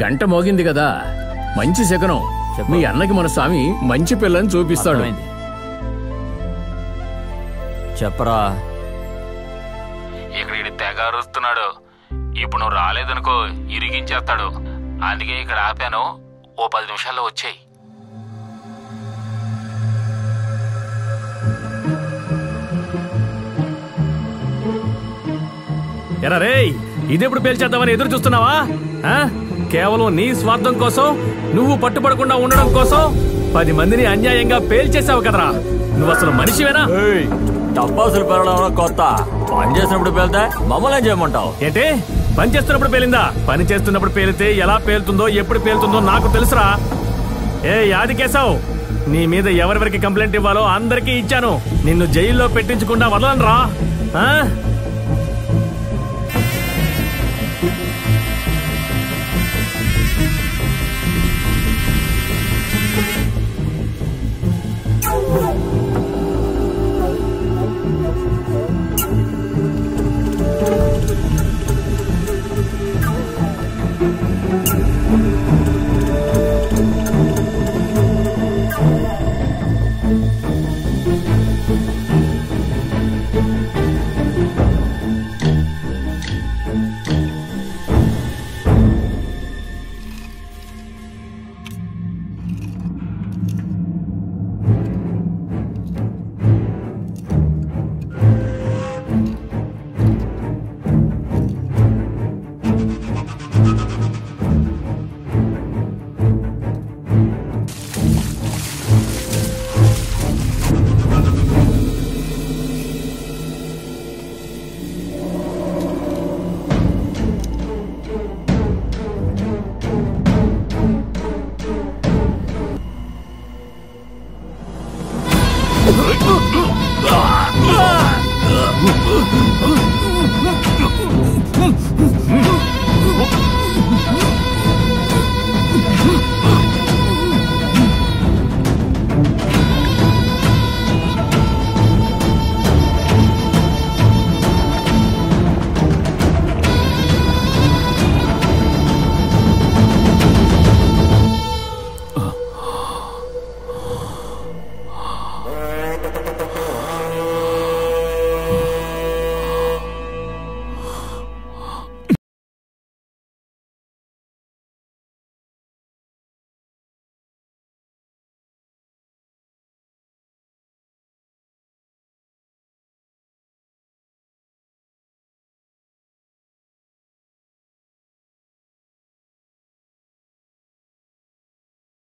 గంట మోగింది కదా, మంచి శకనం. మీ అన్నకి మన స్వామి మంచి పిల్లని చూపిస్తాడు. చెప్పరా. ఇక్కడ తెగ అరుస్తున్నాడు. ఇప్పుడు నువ్వు రాలేదనుకో ఇరిగించేస్తాడు. అందుకే ఇక్కడ ఆపాను. ఓ 10 నిమిషాల్లో వచ్చేయి. ఎరా రేయ్, ఇదెప్పుడు పేల్చేద్దామని ఎదురు చూస్తున్నావా? కేవలం నీ స్వార్థం కోసం, నువ్వు పట్టుబడకుండా ఉండడం కోసం 10 మందిని అన్యాయంగా పేల్చేసావు కదరా. నువ్వు అసలు మనిషివేనా? టపాసులు పేలడం కొత్త. పని చేసినప్పుడు పేలితే మమ్మల్ని ఏం చేయమంటావు? ఏంటి పని చేస్తున్నప్పుడు పేలిందా? పని చేస్తున్నప్పుడు పేలితే ఎలా పేలుతుందో, ఎప్పుడు పేలుతుందో నాకు తెలుసురా. ఏ యాదికేశావు, నీ మీద ఎవరెవరికి కంప్లైంట్ ఇవ్వాలో అందరికీ ఇచ్చాను. నిన్ను జైల్లో పెట్టించకుండా వదలను రా.